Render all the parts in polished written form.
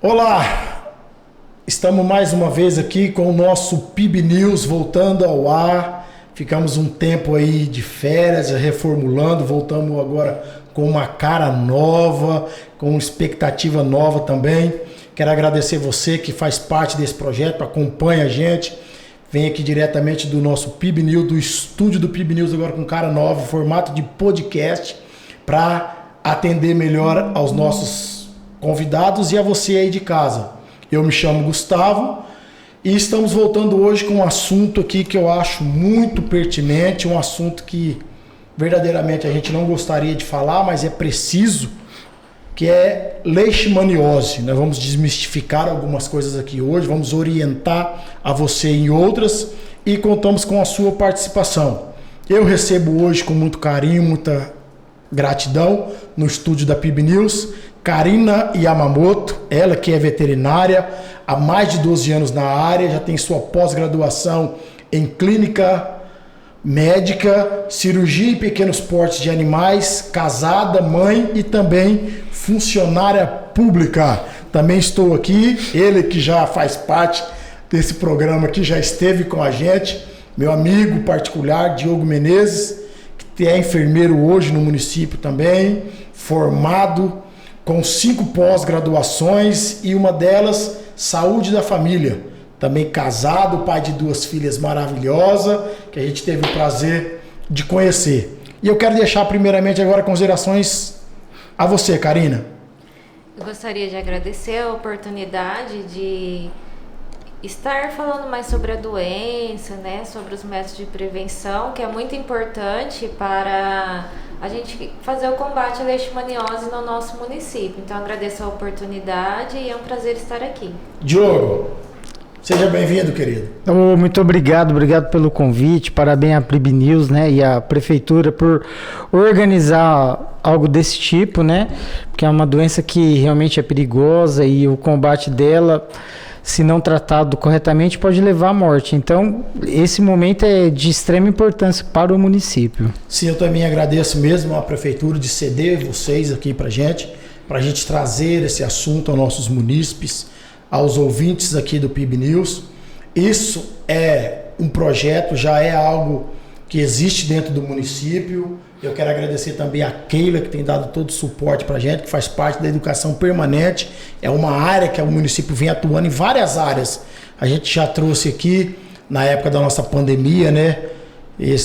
Olá, estamos mais uma vez aqui com o nosso PIB News voltando ao ar. Ficamos um tempo aí de férias, reformulando, voltamos agora com uma cara nova, com expectativa nova também. Quero agradecer você que faz parte desse projeto, acompanha a gente. Vem aqui diretamente do nosso PIB News, do estúdio do PIB News, agora com cara nova, formato de podcast, para atender melhor aos nossos convidados e a você aí de casa. Eu me chamo Gustavo e estamos voltando hoje com um assunto aqui que eu acho muito pertinente, um assunto que verdadeiramente a gente não gostaria de falar, mas é preciso, que é leishmaniose. Nós vamos desmistificar algumas coisas aqui hoje, vamos orientar a você em outras e contamos com a sua participação. Eu recebo hoje com muito carinho, muita gratidão no estúdio da PIB News, Karina Yamamoto, ela que é veterinária, há mais de 12 anos na área, já tem sua pós-graduação em clínica médica, cirurgia em pequenos portes de animais, casada, mãe e também funcionária pública. Também estou aqui, ele que já faz parte desse programa aqui, já esteve com a gente, meu amigo particular, Diogo Menezes, que é enfermeiro hoje no município também, formado com 5 pós-graduações e uma delas, saúde da família. Também casado, pai de 2 filhas maravilhosas, que a gente teve o prazer de conhecer. E eu quero deixar primeiramente agora considerações a você, Karina. Eu gostaria de agradecer a oportunidade de estar falando mais sobre a doença, né, sobre os métodos de prevenção, que é muito importante para a gente fazer o combate à leishmaniose no nosso município. Então, agradeço a oportunidade e é um prazer estar aqui. Diogo, seja bem-vindo, querido. Muito obrigado pelo convite, parabéns à PIB News, né, e à Prefeitura por organizar algo desse tipo, né, porque é uma doença que realmente é perigosa e o combate dela, se não tratado corretamente, pode levar à morte. Então, esse momento é de extrema importância para o município. Sim, eu também agradeço mesmo à Prefeitura de ceder vocês aqui para a gente trazer esse assunto aos nossos munícipes, aos ouvintes aqui do PIB News. Isso é um projeto, já é algo que existe dentro do município. Eu quero agradecer também a Keila, que tem dado todo o suporte para a gente, que faz parte da educação permanente. É uma área que o município vem atuando em várias áreas. A gente já trouxe aqui, na época da nossa pandemia, né,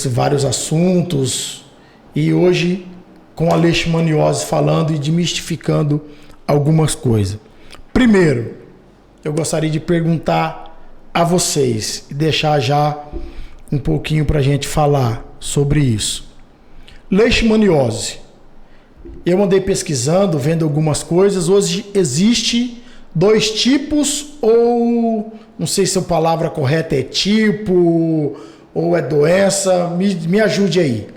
vários assuntos. E hoje, com a leishmaniose falando e demistificando algumas coisas. Primeiro, eu gostaria de perguntar a vocês e deixar já um pouquinho para a gente falar sobre isso. Leishmaniose. Eu andei pesquisando, vendo algumas coisas. Hoje existe 2 tipos, ou não sei se a palavra correta é tipo ou é doença. Me ajude aí.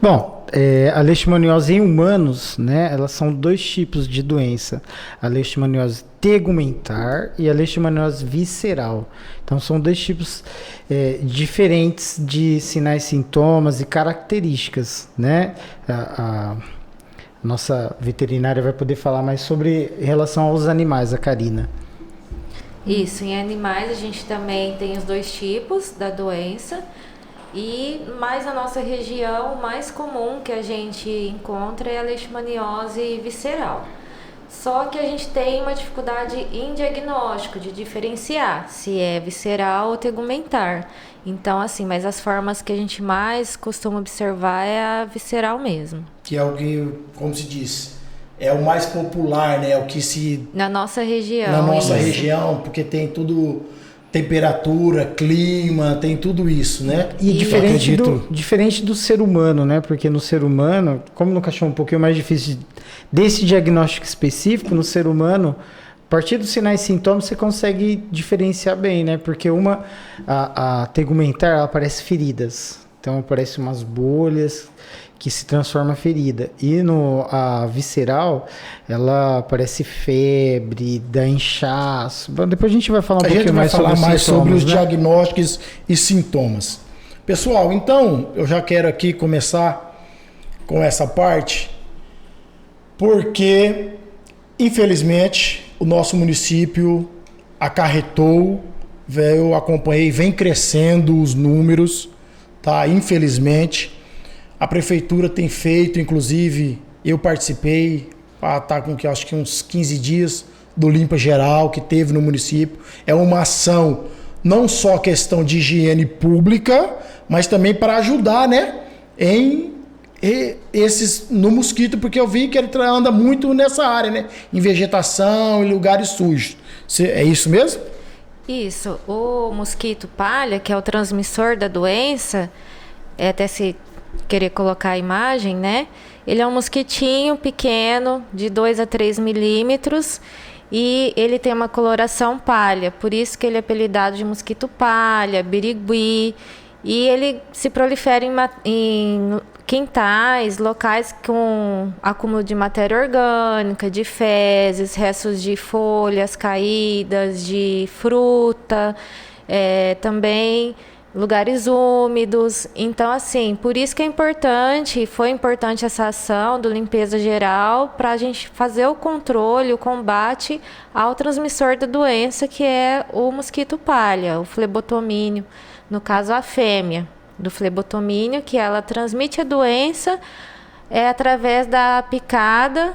Bom, a leishmaniose em humanos, né, elas são 2 tipos de doença. A leishmaniose tegumentar e a leishmaniose visceral. Então são 2 tipos diferentes de sinais, sintomas e características, né? A nossa veterinária vai poder falar mais sobre em relação aos animais, a Karina. Isso, em animais a gente também tem os 2 tipos da doença. E mais na nossa região, o mais comum que a gente encontra é a leishmaniose visceral. Só que a gente tem uma dificuldade em diagnóstico, de diferenciar se é visceral ou tegumentar. Então, assim, mas as formas que a gente mais costuma observar é a visceral mesmo. Que é o que, como se diz, é o mais popular, né? É o que se... Na nossa região. Na nossa região, porque tem tudo... temperatura, clima, tem tudo isso, né? E diferente do ser humano, né? Porque no ser humano, como no cachorro é um pouquinho mais difícil desse diagnóstico específico, no ser humano, a partir dos sinais e sintomas você consegue diferenciar bem, né? Porque a tegumentar, ela aparece feridas. Então aparecem umas bolhas que se transforma em ferida. E a visceral, ela parece febre, dá inchaço. Depois a gente vai falar um pouquinho mais sobre os sintomas. A gente vai falar mais sobre os diagnósticos e sintomas. Pessoal, então eu já quero aqui começar com essa parte, porque Infelizmente, o nosso município acarretou, eu acompanhei, vem crescendo os números, tá? Infelizmente, a prefeitura tem feito, inclusive eu participei, tá com que acho que uns 15 dias do Limpa Geral que teve no município. É uma ação não só questão de higiene pública, mas também para ajudar, né, no mosquito, porque eu vi que ele anda muito nessa área, né, em vegetação, em lugares sujos. É isso mesmo? Isso. O mosquito palha, que é o transmissor da doença, até se querer colocar a imagem, né, ele é um mosquitinho pequeno, de 2 a 3 milímetros, e ele tem uma coloração palha, por isso que ele é apelidado de mosquito palha, birigui, e ele se prolifera em quintais, locais com acúmulo de matéria orgânica, de fezes, restos de folhas caídas, de fruta, também lugares úmidos. Então, assim, por isso que é importante, foi importante essa ação do Limpeza Geral para a gente fazer o controle, o combate ao transmissor da doença, que é o mosquito palha, o flebotomínio, no caso a fêmea do flebotomínio, que ela transmite a doença através da picada,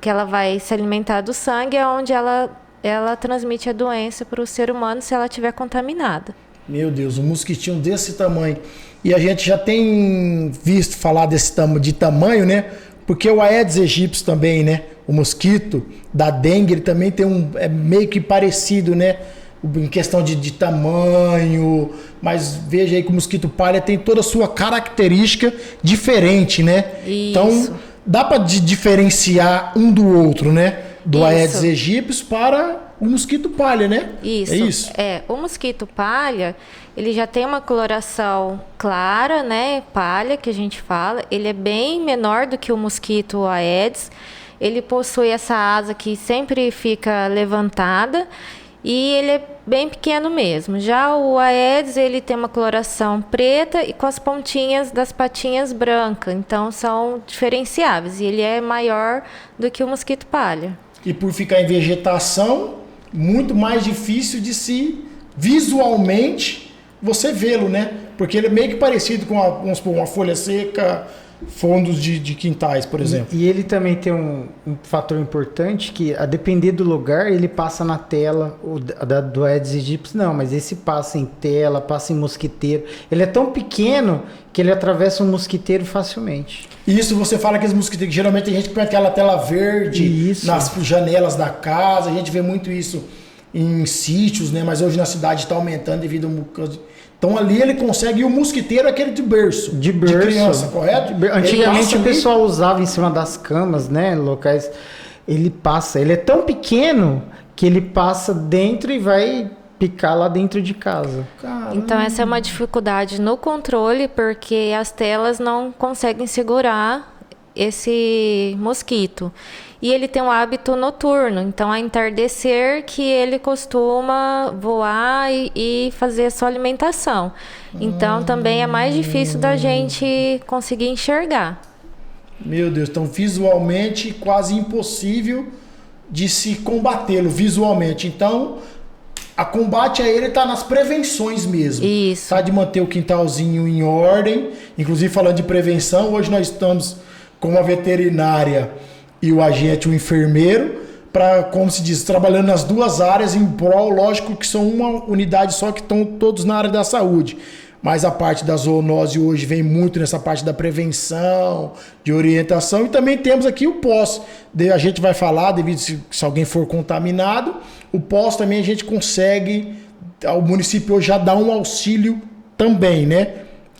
que ela vai se alimentar do sangue, é onde ela transmite a doença para o ser humano se ela estiver contaminada. Meu Deus, um mosquitinho desse tamanho. E a gente já tem visto falar de tamanho, né? Porque o Aedes aegypti também, né? O mosquito da dengue, ele também tem é meio que parecido, né? Em questão de tamanho. Mas veja aí que o mosquito palha tem toda a sua característica diferente, né? Isso. Então, dá para diferenciar um do outro, né? Do Aedes aegypti para o mosquito palha, né? Isso. É isso? O mosquito palha, ele já tem uma coloração clara, né? Palha, que a gente fala. Ele é bem menor do que o mosquito Aedes. Ele possui essa asa que sempre fica levantada e ele é bem pequeno mesmo. Já o Aedes, ele tem uma coloração preta e com as pontinhas das patinhas brancas. Então, são diferenciáveis. E ele é maior do que o mosquito palha. E por ficar em vegetação, muito mais difícil de se visualmente você vê-lo, né? Porque ele é meio que parecido com uma folha seca, fundos de quintais, por exemplo. E ele também tem um fator importante que, a depender do lugar, ele passa na tela. Do Aedes aegypti não, mas esse passa em tela, passa em mosquiteiro. Ele é tão pequeno que ele atravessa um mosquiteiro facilmente. Isso você fala que os mosquiteiros, geralmente a gente põe aquela tela verde nas janelas da casa, a gente vê muito isso em sítios, né? Mas hoje na cidade está aumentando devido ao... Então ali ele consegue, e o mosquiteiro é aquele de berço. De criança, correto? Antigamente o pessoal usava em cima das camas, né? Locais. Ele é tão pequeno que ele passa dentro e vai picar lá dentro de casa. Caramba. Então essa é uma dificuldade no controle, porque as telas não conseguem segurar esse mosquito. E ele tem um hábito noturno, então a entardecer que ele costuma voar e fazer a sua alimentação. Então também é mais difícil da gente conseguir enxergar. Meu Deus, então visualmente quase impossível de se combatê-lo visualmente. Então a combate a ele está nas prevenções mesmo. Isso. Tá, de manter o quintalzinho em ordem. Inclusive falando de prevenção, hoje nós estamos com a veterinária e o agente, o enfermeiro, para, como se diz, trabalhando nas duas áreas em prol, lógico que são uma unidade só que estão todos na área da saúde. Mas a parte da zoonose hoje vem muito nessa parte da prevenção, de orientação, e também temos aqui o pós. A gente vai falar, devido se alguém for contaminado, o pós também a gente consegue, o município hoje já dá um auxílio também, né?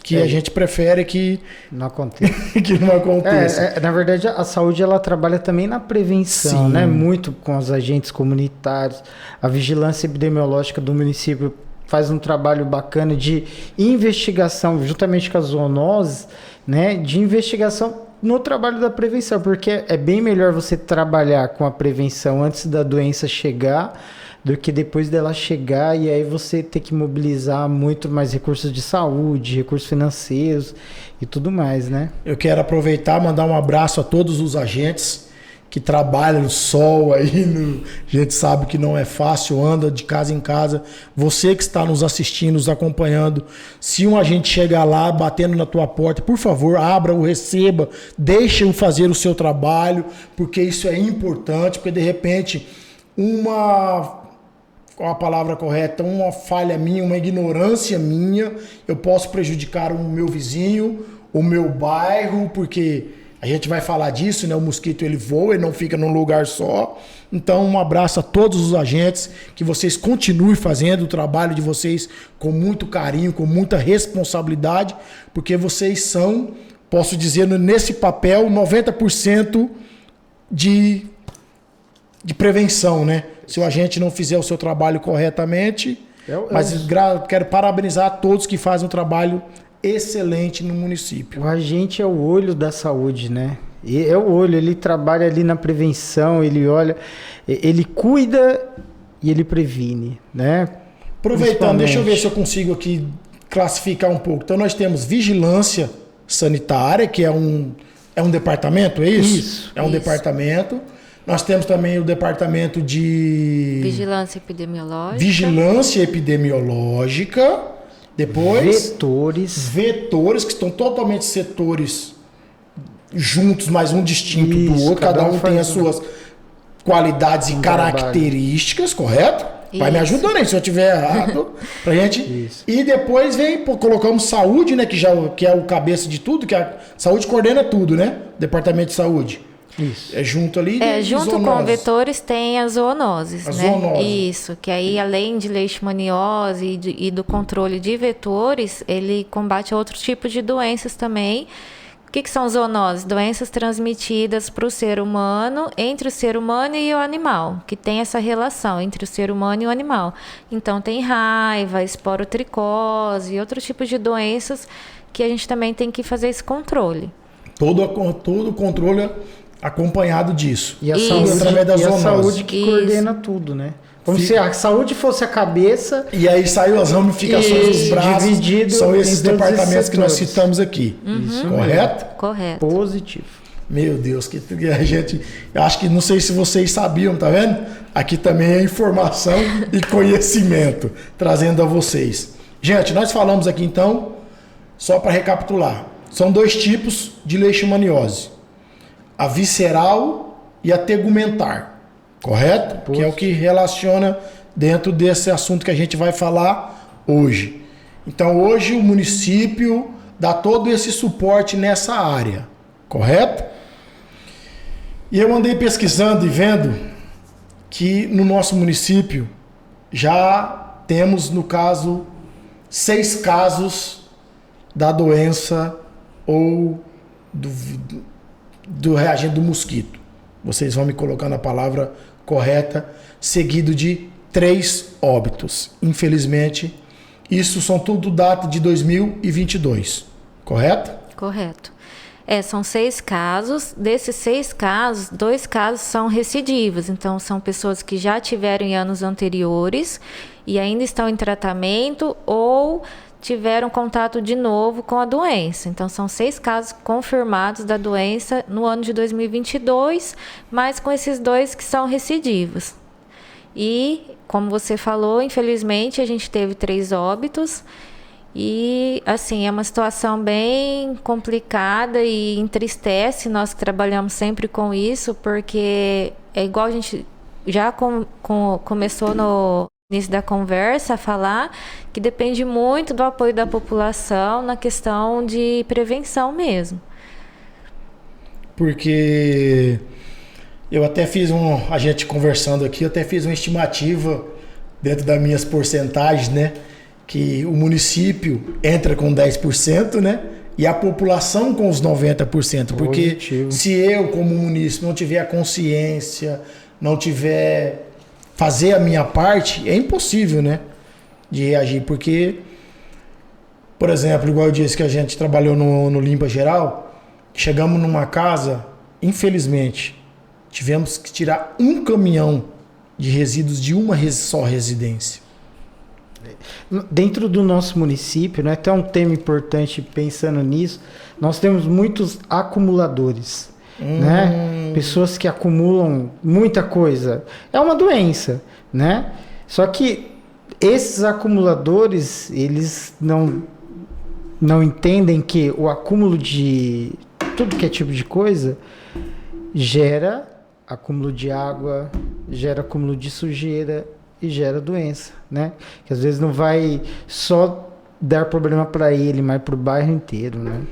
Que a gente prefere que não aconteça. Que não aconteça. Na verdade, a saúde ela trabalha também na prevenção, né? Muito com os agentes comunitários. A vigilância epidemiológica do município faz um trabalho bacana de investigação, juntamente com as zoonoses, né? De investigação no trabalho da prevenção, porque é bem melhor você trabalhar com a prevenção antes da doença chegar do que depois dela chegar e aí você ter que mobilizar muito mais recursos de saúde, recursos financeiros e tudo mais, né? Eu quero aproveitar e mandar um abraço a todos os agentes que trabalha no sol aí, a gente sabe que não é fácil, anda de casa em casa. Você que está nos assistindo, nos acompanhando, se um agente chegar lá batendo na tua porta, por favor, abra-o, receba, deixe-o fazer o seu trabalho, porque isso é importante, porque de repente qual a palavra correta, uma falha minha, uma ignorância minha, eu posso prejudicar o meu vizinho, o meu bairro, porque a gente vai falar disso, né? O mosquito ele voa, ele não fica num lugar só. Então, um abraço a todos os agentes, que vocês continuem fazendo o trabalho de vocês com muito carinho, com muita responsabilidade, porque vocês são, posso dizer, nesse papel, 90% de prevenção, né? Se o agente não fizer o seu trabalho corretamente, mas quero parabenizar a todos que fazem um trabalho excelente no município. O agente é o olho da saúde, né? É o olho, ele trabalha ali na prevenção, ele olha, ele cuida e ele previne, né? Aproveitando, deixa eu ver se eu consigo aqui classificar um pouco. Então nós temos vigilância sanitária, que é um departamento, é isso? Isso. É um departamento. Nós temos também o departamento de vigilância epidemiológica. Depois, vetores, que estão totalmente setores juntos, mas um distinto do outro. Cada um tem as suas qualidades e características, correto? Isso. Vai me ajudando aí se eu estiver errado pra gente. Isso. E depois colocamos saúde, né? Que é o cabeça de tudo, que a saúde coordena tudo, né? Departamento de saúde. Isso. É junto ali. Junto com vetores tem as zoonoses, né? Zoonoses. Isso, que aí além de leishmaniose e do controle de vetores, ele combate outros tipos de doenças também. O que são zoonoses? Doenças transmitidas para o ser humano, entre o ser humano e o animal, que tem essa relação entre o ser humano e o animal. Então tem raiva, esporotricose e outros tipos de doenças que a gente também tem que fazer esse controle. Todo o controle acompanhado disso. E a saúde, através da saúde que coordena tudo, né? Como se a saúde fosse a cabeça. E aí saiu as ramificações dos braços. Dividido. São esses departamentos que nós citamos aqui. Isso. Correto? Correto. Positivo. Meu Deus, que a gente... Eu acho que não sei se vocês sabiam, tá vendo? Aqui também é informação e conhecimento, trazendo a vocês. Gente, nós falamos aqui então, só para recapitular, são 2 tipos de leishmaniose. A visceral e a tegumentar, correto? Que é o que relaciona dentro desse assunto que a gente vai falar hoje. Então, hoje o município dá todo esse suporte nessa área, correto? E eu andei pesquisando e vendo que no nosso município já temos, no caso, 6 casos da doença ou do reagente do mosquito. Vocês vão me colocando a palavra correta, seguido de 3 óbitos. Infelizmente, isso são tudo data de 2022, correto? Correto. São 6 casos. Desses 6 casos, 2 casos são recidivos. Então, são pessoas que já tiveram em anos anteriores e ainda estão em tratamento ou tiveram contato de novo com a doença. Então, são 6 casos confirmados da doença no ano de 2022, mas com esses 2 que são recidivos. E, como você falou, infelizmente, a gente teve 3 óbitos. E, assim, é uma situação bem complicada e entristece. Nós que trabalhamos sempre com isso, porque é igual a gente já começou no início da conversa a falar, que depende muito do apoio da população na questão de prevenção mesmo. Porque eu até fiz a gente conversando aqui, eu até fiz uma estimativa dentro das minhas porcentagens, né? Que o município entra com 10%, né? E a população com os 90%. Porque positivo. Se eu, como município, não tiver a consciência, não tiver fazer a minha parte, é impossível, né? De reagir. Porque, por exemplo, igual eu disse que a gente trabalhou no Limpa Geral, chegamos numa casa, infelizmente, tivemos que tirar um caminhão de resíduos de uma só residência. Dentro do nosso município, né, até um tema importante pensando nisso, nós temos muitos acumuladores. né? Pessoas que acumulam muita coisa. É uma doença, né? Só que esses acumuladores, eles não entendem que o acúmulo de tudo que é tipo de coisa gera acúmulo de água, gera acúmulo de sujeira e gera doença, né? Que às vezes não vai só dar problema para ele, mas para o bairro inteiro, né?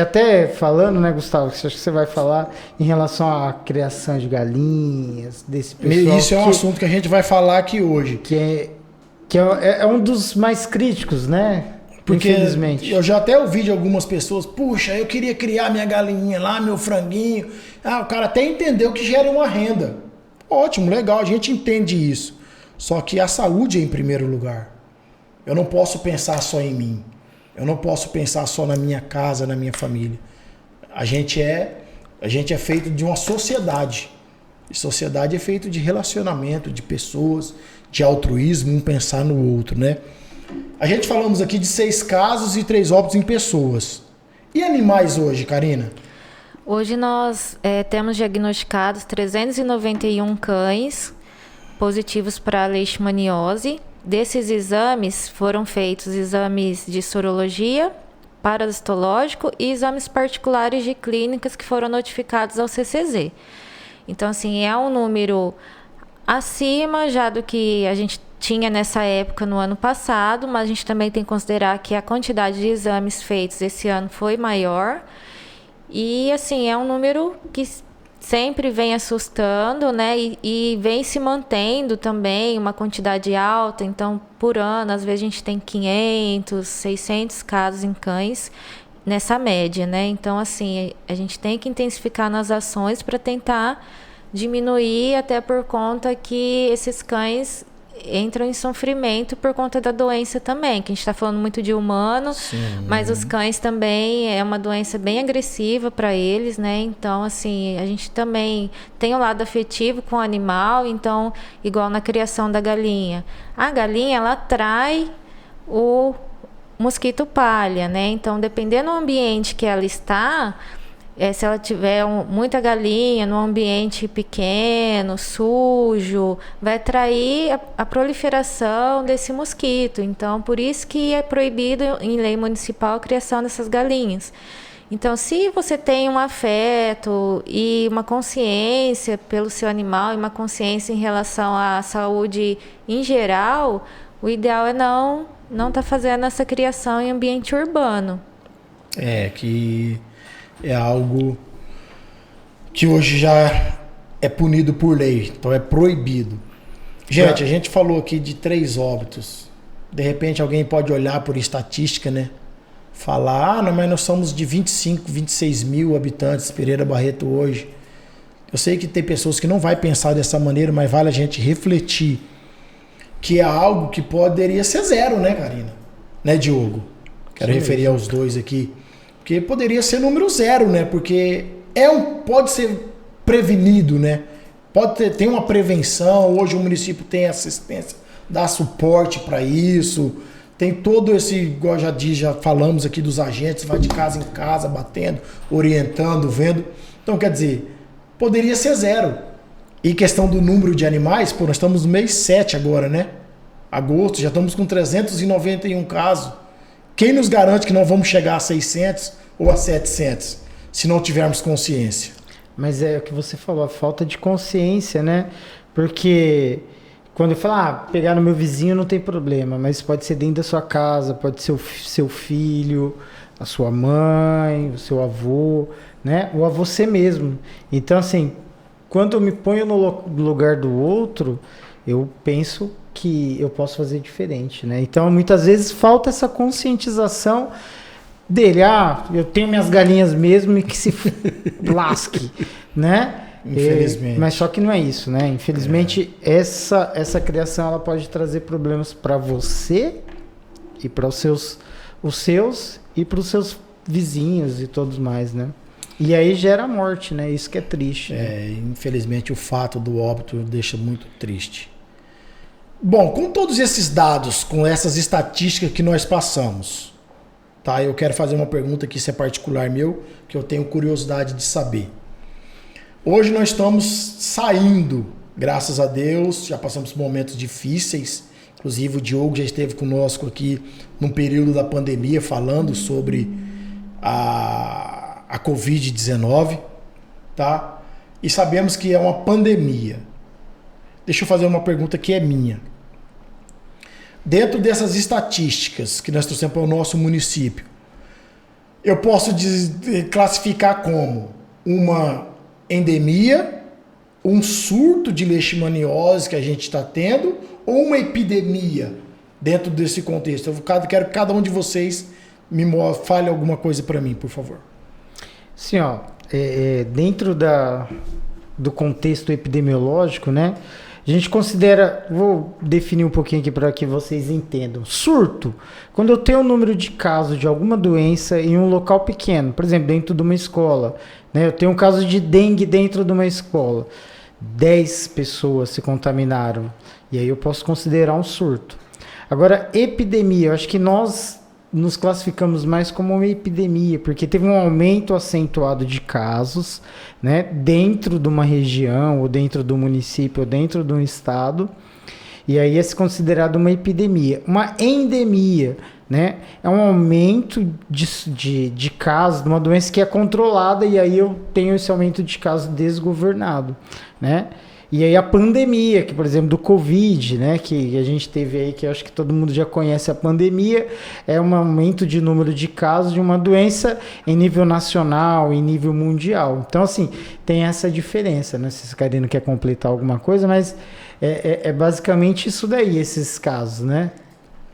Até falando, né, Gustavo, que acho que você vai falar em relação à criação de galinhas, desse pessoal. Isso é um assunto que a gente vai falar aqui hoje. Que é um dos mais críticos, né? Porque infelizmente. Eu já até ouvi de algumas pessoas, puxa, eu queria criar minha galinha lá, meu franguinho. O cara até entendeu que gera uma renda. Ótimo, legal, a gente entende isso. Só que a saúde é em primeiro lugar. Eu não posso pensar só em mim. Eu não posso pensar só na minha casa, na minha família. A gente é feito de uma sociedade. E sociedade é feito de relacionamento, de pessoas, de altruísmo, um pensar no outro, né? A gente falamos aqui de 6 casos e 3 óbitos em pessoas. E animais hoje, Karina? Hoje nós temos diagnosticados 391 cães positivos para leishmaniose. Desses exames foram feitos exames de sorologia, parasitológico e exames particulares de clínicas que foram notificados ao CCZ. Então, assim, é um número acima já do que a gente tinha nessa época no ano passado, mas a gente também tem que considerar que a quantidade de exames feitos esse ano foi maior. E, assim, é um número que sempre vem assustando, né? E vem se mantendo também uma quantidade alta. Então, por ano, às vezes a gente tem 500, 600 casos em cães nessa média, né? Então, assim, a gente tem que intensificar nas ações para tentar diminuir, até por conta que esses cães entram em sofrimento por conta da doença também, que a gente está falando muito de humano, sim, mas os cães também é uma doença bem agressiva para eles, né? Então, assim, a gente também tem o lado afetivo com o animal, então, igual na criação da galinha. A galinha, ela atrai o mosquito palha, né? Então, dependendo do ambiente que ela está, se ela tiver muita galinha num ambiente pequeno, sujo, vai atrair a proliferação desse mosquito. Então, por isso que é proibido em lei municipal a criação dessas galinhas. Então, se você tem um afeto e uma consciência pelo seu animal e uma consciência em relação à saúde em geral, o ideal é não estar fazendo essa criação em ambiente urbano. Que é algo que hoje já é punido por lei, então é proibido. Gente, a gente falou aqui de 3 óbitos. De repente alguém pode olhar por estatística, né? Falar, não, mas nós somos de 25, 26 mil habitantes, Pereira Barreto hoje. Eu sei que tem pessoas que não vai pensar dessa maneira, mas vale a gente refletir que é algo que poderia ser 0, né, Karina? Né, Diogo? Quero referir aos dois aqui. Porque poderia ser número 0, né? Porque pode ser prevenido, né? Tem uma prevenção. Hoje o município tem assistência, dá suporte para isso. Tem todo esse, igual já falamos aqui dos agentes, vai de casa em casa, batendo, orientando, vendo. Então, quer dizer, poderia ser 0. E questão do número de animais, nós estamos no mês 7 agora, né? Agosto, já estamos com 391 casos. Quem nos garante que não vamos chegar a 600 ou a 700, se não tivermos consciência? Mas é o que você falou, a falta de consciência, né? Porque quando eu falo, pegar no meu vizinho não tem problema, mas pode ser dentro da sua casa, pode ser o seu filho, a sua mãe, o seu avô, né? Ou a você mesmo. Então, assim, quando eu me ponho no lugar do outro, eu penso que eu posso fazer diferente, né? Então, muitas vezes falta essa conscientização dele. Eu tenho minhas galinhas mesmo e que se lasque, né? Infelizmente. Mas só que não é isso, né? Infelizmente, essa criação ela pode trazer problemas para você e para os seus e para os seus vizinhos e todos mais, né? E aí gera morte, né? Isso que é triste. Né? Infelizmente, o fato do óbito deixa muito triste. Bom, com todos esses dados, com essas estatísticas que nós passamos, tá? Eu quero fazer uma pergunta que isso é particular meu, que eu tenho curiosidade de saber. Hoje nós estamos saindo, graças a Deus, já passamos por momentos difíceis. Inclusive o Diogo já esteve conosco aqui num período da pandemia falando sobre a Covid-19, tá? E sabemos que é uma pandemia. Deixa eu fazer uma pergunta que é minha. Dentro dessas estatísticas que nós trouxemos para o nosso município, eu posso classificar como uma endemia, um surto de leishmaniose que a gente está tendo, ou uma epidemia dentro desse contexto? Eu quero que cada um de vocês me fale alguma coisa para mim, por favor. Sim, ó, dentro do contexto epidemiológico, né? A gente considera, vou definir um pouquinho aqui para que vocês entendam. Surto, quando eu tenho um número de casos de alguma doença em um local pequeno, por exemplo, dentro de uma escola, né? Eu tenho um caso de dengue dentro de uma escola, 10 pessoas se contaminaram, e aí eu posso considerar um surto. Agora, epidemia, eu acho que nós nos classificamos mais como uma epidemia, porque teve um aumento acentuado de casos, né, dentro de uma região, ou dentro do município, ou dentro de um estado, e aí é considerado uma epidemia. Uma endemia, né, é um aumento de casos, de uma doença que é controlada, e aí eu tenho esse aumento de casos desgovernado, né? E aí a pandemia, que por exemplo do Covid, né, que a gente teve aí, que eu acho que todo mundo já conhece a pandemia, é um aumento de número de casos de uma doença em nível nacional, em nível mundial. Então, assim, tem essa diferença, né? Se a Karina quer completar alguma coisa, mas é basicamente isso daí, esses casos, né?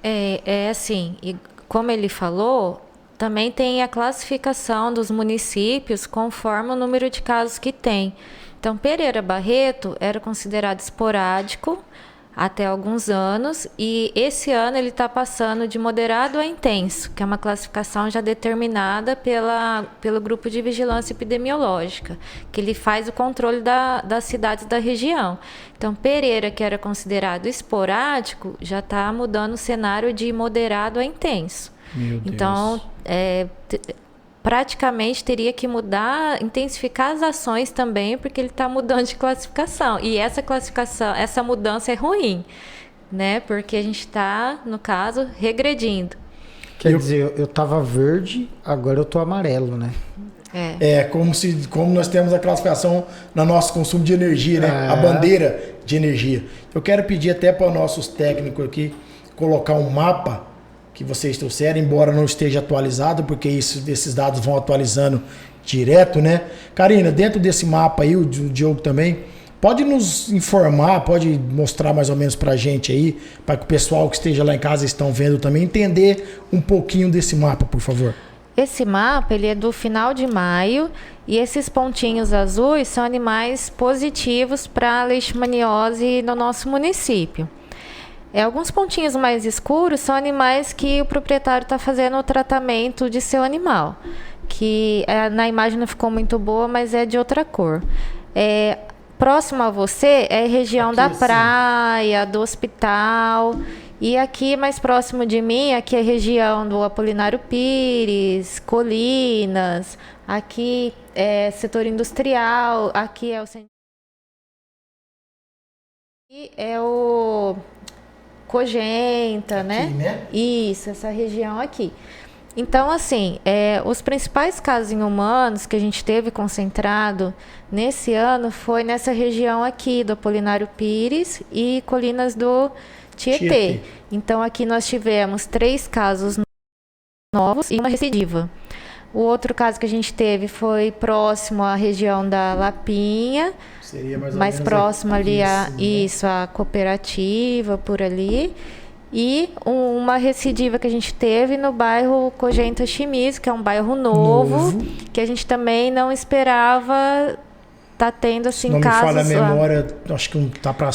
É assim, e como ele falou, também tem a classificação dos municípios conforme o número de casos que tem. Então, Pereira Barreto era considerado esporádico até alguns anos, e esse ano ele está passando de moderado a intenso, que é uma classificação já determinada pelo grupo de vigilância epidemiológica, que ele faz o controle das cidades da região. Então, Pereira, que era considerado esporádico, já está mudando o cenário de moderado a intenso. Meu Deus. Então, praticamente teria que mudar, intensificar as ações também, porque ele está mudando de classificação. E essa classificação, essa mudança é ruim, né? Porque a gente está, no caso, regredindo. Quer dizer, eu estava verde, agora eu tô amarelo, né? Como nós temos a classificação no nosso consumo de energia, né? A bandeira de energia. Eu quero pedir até para nossos técnicos aqui colocar um mapa que vocês trouxeram, embora não esteja atualizado, porque esses dados vão atualizando direto, né? Karina, dentro desse mapa aí, o Diogo também, pode nos informar, pode mostrar mais ou menos pra gente aí, para que o pessoal que esteja lá em casa estão vendo também, entender um pouquinho desse mapa, por favor. Esse mapa, ele é do final de maio, e esses pontinhos azuis são animais positivos para leishmaniose no nosso município. Alguns pontinhos mais escuros são animais que o proprietário está fazendo o tratamento de seu animal, que na imagem não ficou muito boa, mas é de outra cor. Próximo a você é a região aqui, da praia, do hospital, e aqui mais próximo de mim, aqui é a região do Apolinário Pires, Colinas, aqui é setor industrial, aqui é o centro. E é o Cogenta, aqui, né? Isso, essa região aqui. Então, assim, os principais casos em humanos que a gente teve concentrado nesse ano foi nessa região aqui, do Apolinário Pires e Colinas do Tietê. Então, aqui nós tivemos 3 casos novos e uma recidiva. O outro caso que a gente teve foi próximo à região da Lapinha, seria mais próximo ali a cooperativa, por ali. E uma recidiva que a gente teve no bairro Cogenta Chimizo, que é um bairro novo, que a gente também não esperava tá tendo assim casos. Não me falha a memória, acho que tá para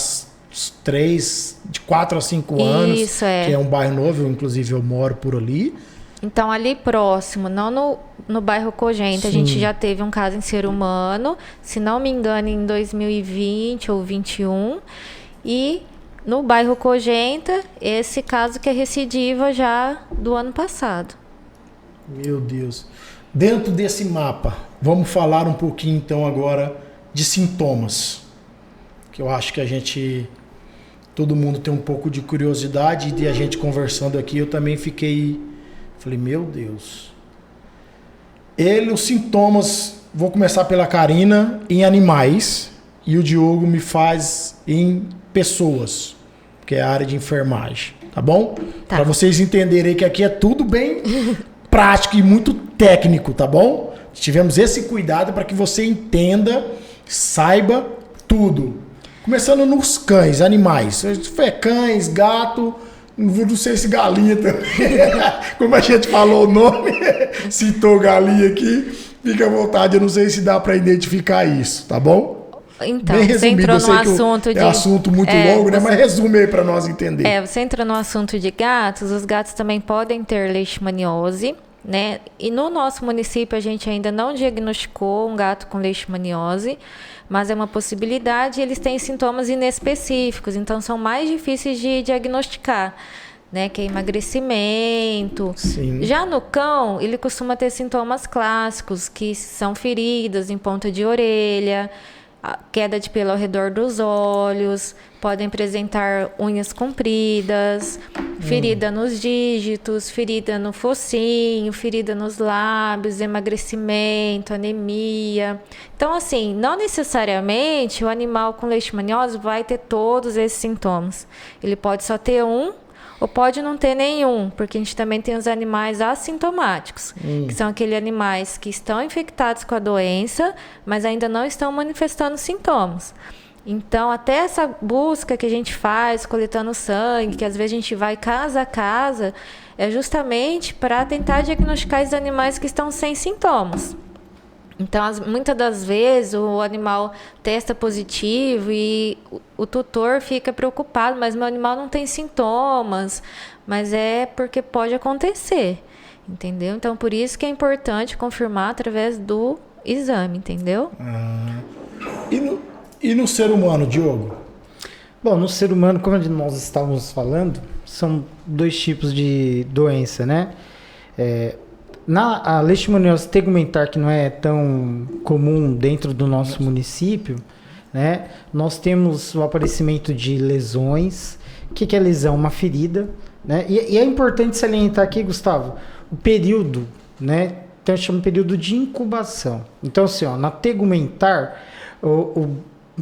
4 a 5 anos, isso, que é um bairro novo, inclusive eu moro por ali. Então, ali próximo, não no bairro Cogenta, sim, a gente já teve um caso em ser humano, se não me engano, em 2020 ou 2021. E no bairro Cogenta, esse caso que é recidiva já do ano passado. Meu Deus. Dentro desse mapa, vamos falar um pouquinho então agora de sintomas. Que eu acho que todo mundo tem um pouco de curiosidade, e a gente conversando aqui, eu também falei, meu Deus. Os sintomas, vou começar pela Karina, em animais, e o Diogo me faz em pessoas, que é a área de enfermagem, tá bom? Tá. Para vocês entenderem que aqui é tudo bem prático e muito técnico, tá bom? Tivemos esse cuidado para que você entenda, saiba tudo. Começando nos cães, animais. Se for cães, gato, não sei se galinha também. Como a gente falou o nome, citou galinha aqui, fica à vontade, eu não sei se dá para identificar isso, tá bom? Então, Bem você resumido, entrou eu sei no que assunto de... é assunto muito longo, né? Mas resume aí para nós entender. Você entrou no assunto de gatos, os gatos também podem ter leishmaniose, né? E no nosso município a gente ainda não diagnosticou um gato com leishmaniose, mas é uma possibilidade, e eles têm sintomas inespecíficos, então são mais difíceis de diagnosticar, né? Que é emagrecimento. Sim. Já no cão, ele costuma ter sintomas clássicos, que são feridas em ponta de orelha, queda de pelo ao redor dos olhos, podem apresentar unhas compridas, ferida nos dígitos, ferida no focinho, ferida nos lábios, emagrecimento, anemia. Então, assim, não necessariamente o animal com leishmaniose vai ter todos esses sintomas. Ele pode só ter um, ou pode não ter nenhum, porque a gente também tem os animais assintomáticos, que são aqueles animais que estão infectados com a doença, mas ainda não estão manifestando sintomas. Então, até essa busca que a gente faz, coletando sangue, que às vezes a gente vai casa a casa, é justamente para tentar diagnosticar os animais que estão sem sintomas. Então, muitas das vezes, o animal testa positivo e o tutor fica preocupado, mas meu animal não tem sintomas, mas é porque pode acontecer, entendeu? Então, por isso que é importante confirmar através do exame, entendeu? E no ser humano, Diogo? Bom, no ser humano, como nós estávamos falando, são 2 tipos de doença, né? A leishmaniose tegumentar, que não é tão comum dentro do nosso município, né? Nós temos o aparecimento de lesões. O que é lesão? Uma ferida, né? E é importante salientar aqui, Gustavo, o período, né? Então, chama período de incubação. Então, assim, ó, na tegumentar, o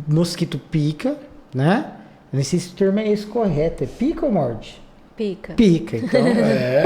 mosquito pica, né? Eu não sei se o termo é esse correto. É pica ou morde? Pica. Pica, então.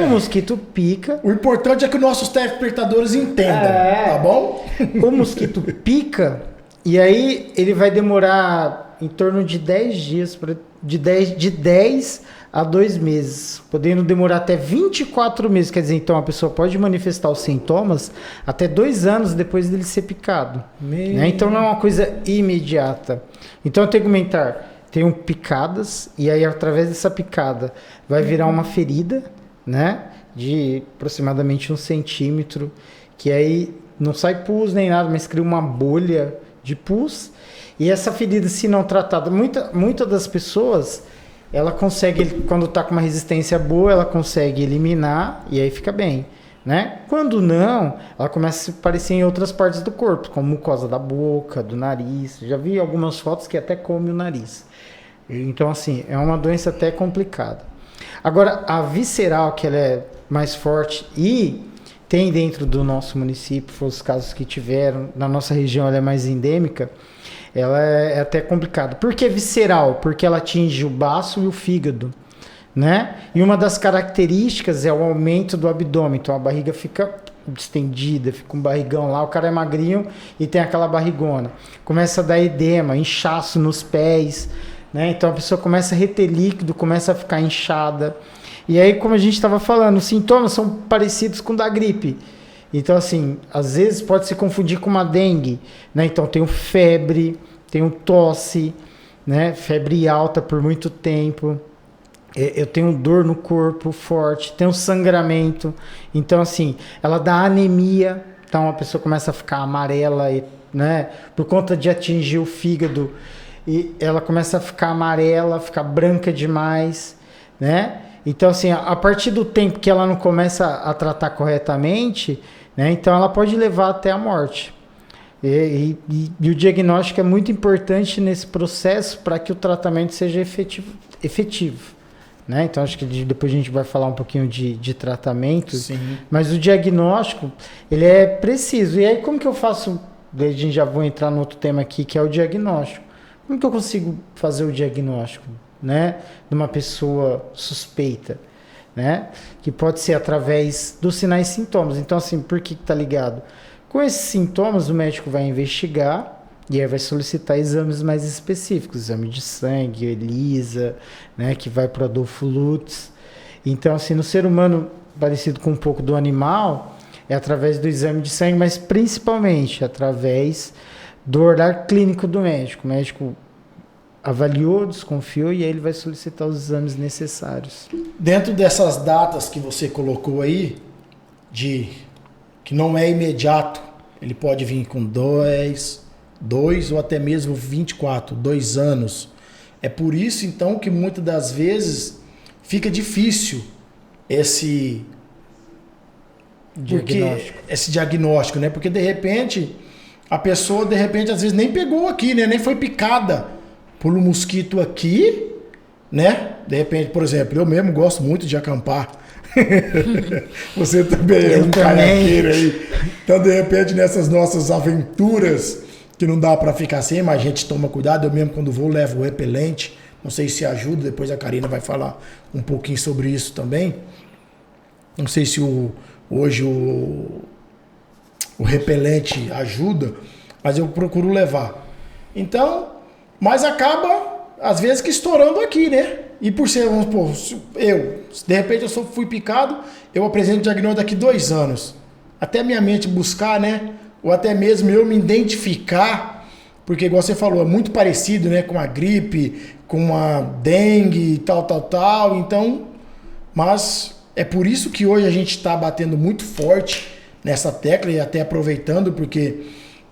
O mosquito pica. O importante é que nossos telespectadores entendam, tá bom? O mosquito pica e aí ele vai demorar em torno de 10 dias, de 10 a 2 meses, podendo demorar até 24 meses. Quer dizer, então a pessoa pode manifestar os sintomas até 2 anos depois dele ser picado. Né? Então não é uma coisa imediata. Então a tegumentar tem picadas, e aí através dessa picada vai virar uma ferida, né, de aproximadamente 1 centímetro, que aí não sai pus nem nada, mas cria uma bolha de pus. E essa ferida, se não tratada, muitas das pessoas, ela consegue, quando está com uma resistência boa, ela consegue eliminar e aí fica bem, né? Quando não, ela começa a aparecer em outras partes do corpo, como mucosa da boca, do nariz. Já vi algumas fotos que até come o nariz. Então, assim, é uma doença até complicada. Agora, a visceral, que ela é mais forte e tem dentro do nosso município, foi os casos que tiveram, na nossa região ela é mais endêmica, ela é até complicada. Por que visceral? Porque ela atinge o baço e o fígado, né? E uma das características é o aumento do abdômen, então a barriga fica distendida, fica um barrigão lá, o cara é magrinho e tem aquela barrigona. Começa a dar edema, inchaço nos pés, né? Então a pessoa começa a reter líquido, começa a ficar inchada. E aí, como a gente estava falando, os sintomas são parecidos com o da gripe. Então, assim, às vezes pode se confundir com uma dengue, né? Então tem febre, tem tosse, né? Febre alta por muito tempo. Eu tenho dor no corpo forte, tenho sangramento. Então, assim, ela dá anemia. Então a pessoa começa a ficar amarela, né? Por conta de atingir o fígado. E ela começa a ficar amarela, ficar branca demais, né? Então, assim, a partir do tempo que ela não começa a tratar corretamente, né? Então ela pode levar até a morte. E o diagnóstico é muito importante nesse processo para que o tratamento seja efetivo. Né? Então, acho que depois a gente vai falar um pouquinho de tratamento. Sim. Mas o diagnóstico, ele é preciso. E aí, como que eu faço? A gente já vou entrar no outro tema aqui, que é o diagnóstico. Como que eu consigo fazer o diagnóstico, né, de uma pessoa suspeita? Né? Que pode ser através dos sinais e sintomas. Então, assim, por que está ligado? Com esses sintomas, o médico vai investigar e aí vai solicitar exames mais específicos, exame de sangue, ELISA, né, que vai para Adolfo Lutz. Então, assim, no ser humano, parecido com um pouco do animal, é através do exame de sangue, mas principalmente através do olhar clínico do médico. O médico avaliou, desconfiou e aí ele vai solicitar os exames necessários. Dentro dessas datas que você colocou aí, que não é imediato, ele pode vir com 2 ou até mesmo 24, 2 anos. É por isso, então, que muitas das vezes fica difícil esse diagnóstico, né? Porque, de repente, a pessoa, às vezes nem pegou aqui, né? Nem foi picada por um mosquito aqui, né? De repente, por exemplo, eu mesmo gosto muito de acampar. Você também é um caiaqueiro aí. Então, de repente, nessas nossas aventuras, que não dá para ficar sem, mas a gente toma cuidado. Eu mesmo, quando vou, levo o repelente. Não sei se ajuda, depois a Karina vai falar um pouquinho sobre isso também. Não sei se hoje o repelente ajuda, mas eu procuro levar. Então, mas acaba, às vezes, que estourando aqui, né? E por ser, vamos supor, de repente eu fui picado, eu apresento o diagnóstico daqui 2 anos. Até minha mente buscar, né? Ou até mesmo eu me identificar, porque igual você falou, é muito parecido, né? Com a gripe, com a dengue e tal. Então, mas é por isso que hoje a gente está batendo muito forte nessa tecla e até aproveitando, porque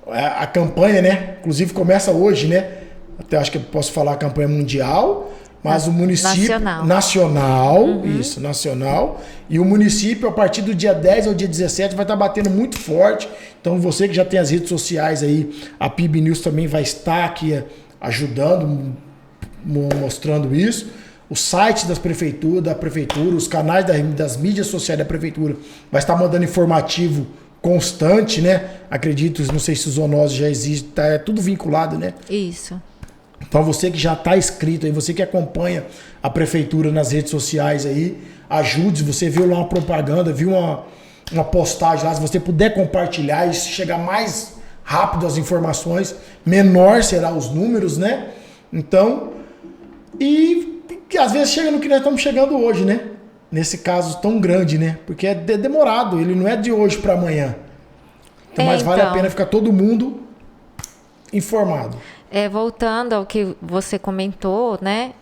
a campanha, né? Inclusive começa hoje, né? Até acho que eu posso falar a campanha mundial, mas o município... Nacional. Isso, nacional. E o município, a partir do dia 10 ao dia 17, vai estar batendo muito forte. Então, você que já tem as redes sociais aí, a PIB News também vai estar aqui ajudando, mostrando isso. O site da prefeitura, os canais das mídias sociais da prefeitura vai estar mandando informativo constante, né? Acredito, não sei se o zoonose já existe, é tudo vinculado, né? Isso. Então você que já está inscrito aí, você que acompanha a prefeitura nas redes sociais aí, ajude, se você viu lá uma propaganda, viu uma postagem lá, se você puder compartilhar e chegar mais rápido às informações, menor será os números, né? Então, e às vezes chega no que nós estamos chegando hoje, né? Nesse caso tão grande, né? Porque é demorado, ele não é de hoje para amanhã. Então, mas vale a pena ficar todo mundo informado. Voltando ao que você comentou, né?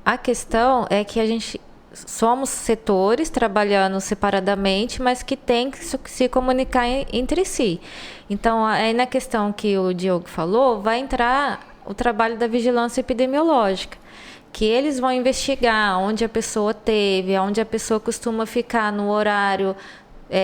A questão é que a gente somos setores trabalhando separadamente, mas que tem que se comunicar entre si. Então, aí na questão que o Diogo falou, vai entrar o trabalho da vigilância epidemiológica, que eles vão investigar onde a pessoa teve, onde a pessoa costuma ficar no horário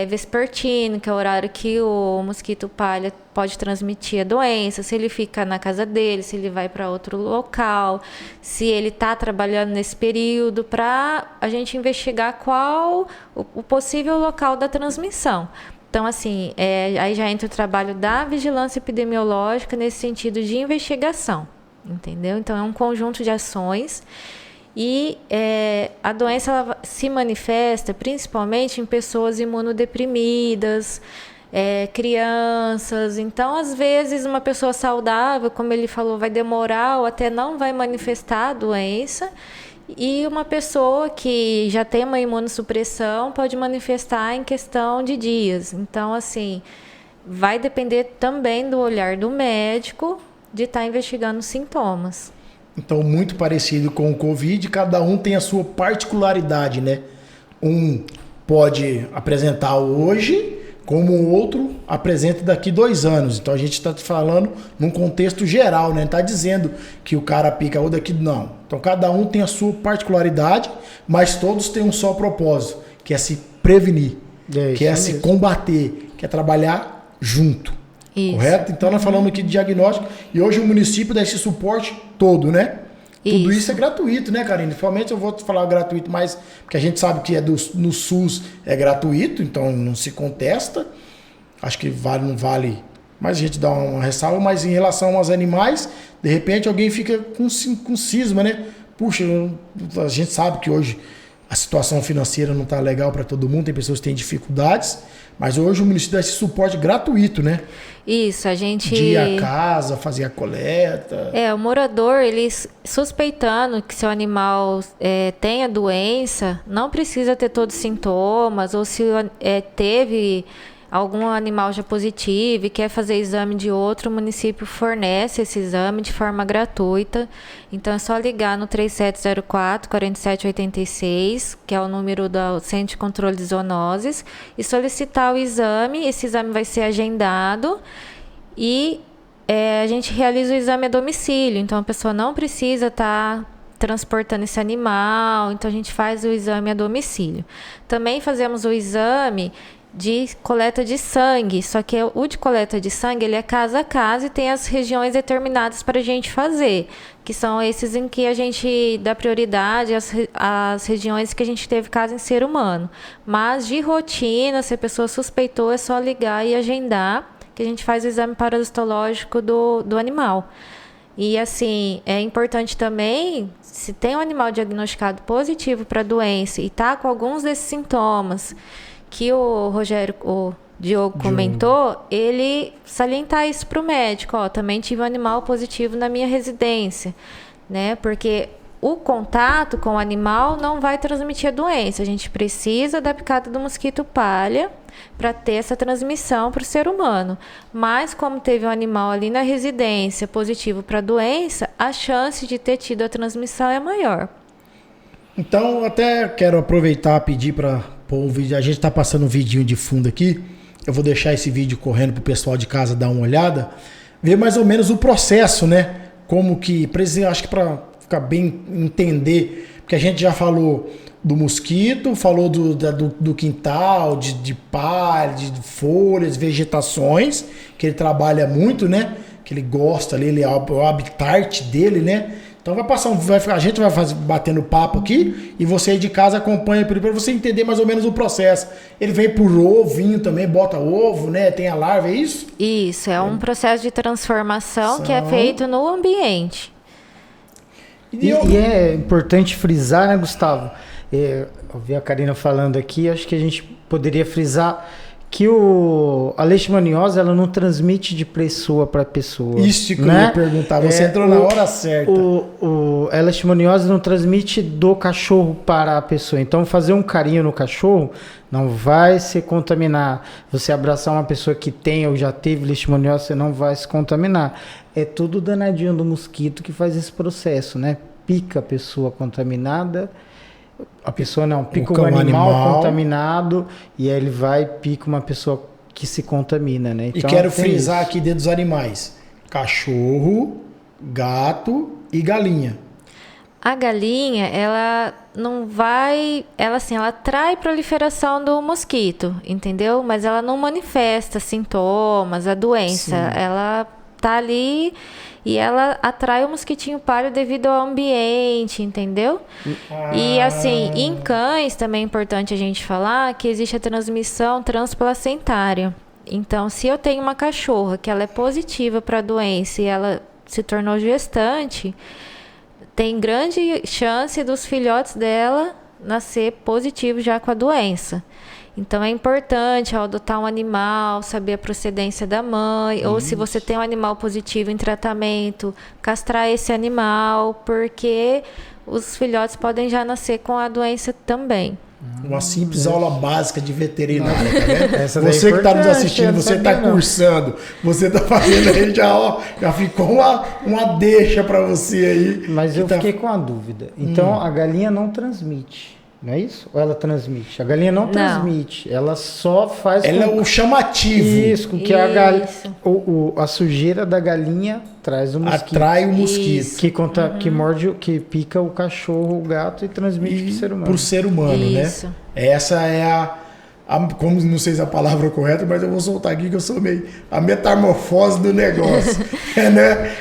vespertino, que é o horário que o mosquito palha pode transmitir a doença, se ele fica na casa dele, se ele vai para outro local, se ele está trabalhando nesse período, para a gente investigar qual o possível local da transmissão. Então, assim, aí já entra o trabalho da vigilância epidemiológica nesse sentido de investigação, entendeu? Então, é um conjunto de ações. E a doença ela se manifesta principalmente em pessoas imunodeprimidas, crianças. Então, às vezes, uma pessoa saudável, como ele falou, vai demorar ou até não vai manifestar a doença. E uma pessoa que já tem uma imunossupressão pode manifestar em questão de dias. Então, assim, vai depender também do olhar do médico de estar investigando os sintomas. Então, muito parecido com o Covid, cada um tem a sua particularidade, né? Um pode apresentar hoje, como o outro apresenta daqui 2 anos. Então, a gente está falando num contexto geral, né? Não está dizendo que o cara pica ou daqui, não. Então, cada um tem a sua particularidade, mas todos têm um só propósito, que é se prevenir, que é se combater, que é trabalhar junto. Isso. Correto? Então nós falamos aqui de diagnóstico e hoje o município dá esse suporte todo, né? Tudo isso é gratuito, né, Karine? Principalmente eu vou te falar gratuito, mas porque a gente sabe que no SUS é gratuito, então não se contesta. Acho que vale, não vale, mas a gente dá uma ressalva. Mas em relação aos animais, de repente alguém fica com cisma, né? Puxa, a gente sabe que hoje a situação financeira não está legal para todo mundo, tem pessoas que têm dificuldades, mas hoje o município dá esse suporte gratuito, né? Isso, a gente... De ir à casa, fazer a coleta. O morador, ele suspeitando que seu animal tenha doença, não precisa ter todos os sintomas, ou se teve algum animal já positivo e quer fazer exame de outro, o município fornece esse exame de forma gratuita. Então é só ligar no 3704-4786, que é o número do Centro de Controle de Zoonoses, e solicitar o exame. Esse exame vai ser agendado e a gente realiza o exame a domicílio. Então a pessoa não precisa estar transportando esse animal, então a gente faz o exame a domicílio. Também fazemos o exame de coleta de sangue, só que o de coleta de sangue ele é casa a casa e tem as regiões determinadas para a gente fazer, que são esses em que a gente dá prioridade às regiões que a gente teve caso em ser humano. Mas de rotina, se a pessoa suspeitou, é só ligar e agendar, que a gente faz o exame parasitológico do animal. E assim, é importante também, se tem um animal diagnosticado positivo para a doença e está com alguns desses sintomas que o Diogo comentou, ele salientar isso para o médico. Também tive um animal positivo na minha residência, né? Porque o contato com o animal não vai transmitir a doença. A gente precisa da picada do mosquito palha para ter essa transmissão para o ser humano. Mas como teve um animal ali na residência positivo para a doença, a chance de ter tido a transmissão é maior. Então, até quero aproveitar e pedir para pôr um vídeo. A gente está passando um vidinho de fundo aqui. Eu vou deixar esse vídeo correndo para o pessoal de casa dar uma olhada. Ver mais ou menos o processo, né? Como que... Acho que para ficar bem entender. Porque a gente já falou do mosquito, falou do quintal, de palha, de folhas, vegetações, que ele trabalha muito, né? Que ele gosta ali, ele é o habitat dele, né? Então a gente vai batendo papo aqui e você aí de casa acompanha para você entender mais ou menos o processo. Ele vem por ovinho também, bota ovo, né? Tem a larva, é isso? Isso, é um processo de transformação que é feito no ambiente. E é importante frisar, né, Gustavo? Eu vi a Karina falando aqui, acho que a gente poderia frisar que a leishmaniose ela não transmite de pessoa para pessoa. Isso que né? eu ia perguntar, você entrou na hora certa. A leishmaniose não transmite do cachorro para a pessoa. Então, fazer um carinho no cachorro não vai se contaminar. Você abraçar uma pessoa que tem ou já teve leishmaniose, você não vai se contaminar. É tudo danadinho do mosquito que faz esse processo, né? Pica a pessoa contaminada. A pessoa não, pica um animal contaminado e aí ele vai e pica uma pessoa que se contamina, né? Então, e quero frisar aqui dentro dos animais: cachorro, gato e galinha. A galinha, ela não vai... Ela atrai proliferação do mosquito, entendeu? Mas ela não manifesta sintomas, a doença. Sim. Ela tá ali... E ela atrai o mosquitinho palha devido ao ambiente, entendeu? E assim, em cães também é importante a gente falar que existe a transmissão transplacentária. Então, se eu tenho uma cachorra que ela é positiva para a doença e ela se tornou gestante, tem grande chance dos filhotes dela nascer positivo já com a doença. Então é importante ao adotar um animal, saber a procedência da mãe, ou se você tem um animal positivo em tratamento, castrar esse animal, porque os filhotes podem já nascer com a doença também. Uma simples aula básica de veterinária, tá vendo? Você que está nos assistindo, você está cursando, você está fazendo aí, já ficou uma deixa para você aí. Mas eu fiquei com a dúvida. Então a galinha não transmite. Não é isso? Ou ela transmite? A galinha não transmite, ela só faz... Ela é o chamativo. Isso, que a sujeira da galinha traz o mosquito. Atrai o mosquito. Que morde, que pica o cachorro, o gato e transmite para o ser humano. Para o ser humano, isso. Né? Essa é como não sei se é a palavra correta, mas eu vou soltar aqui que eu sou meio a metamorfose do negócio, né?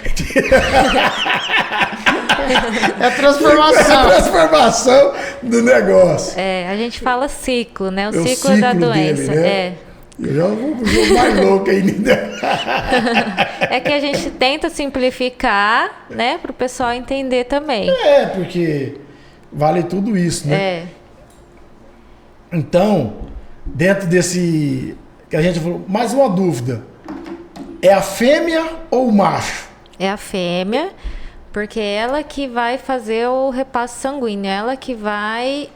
É a transformação. A transformação do negócio. A gente fala ciclo, né? O É ciclo da doença. Dele, né? Eu já vou mais louco ainda. É que a gente tenta simplificar, né? Para o pessoal entender também. Porque vale tudo isso, né? Então, dentro desse... que a gente falou, mais uma dúvida. É a fêmea ou o macho? É a fêmea, porque é ela que vai fazer o repasse sanguíneo, ela que vai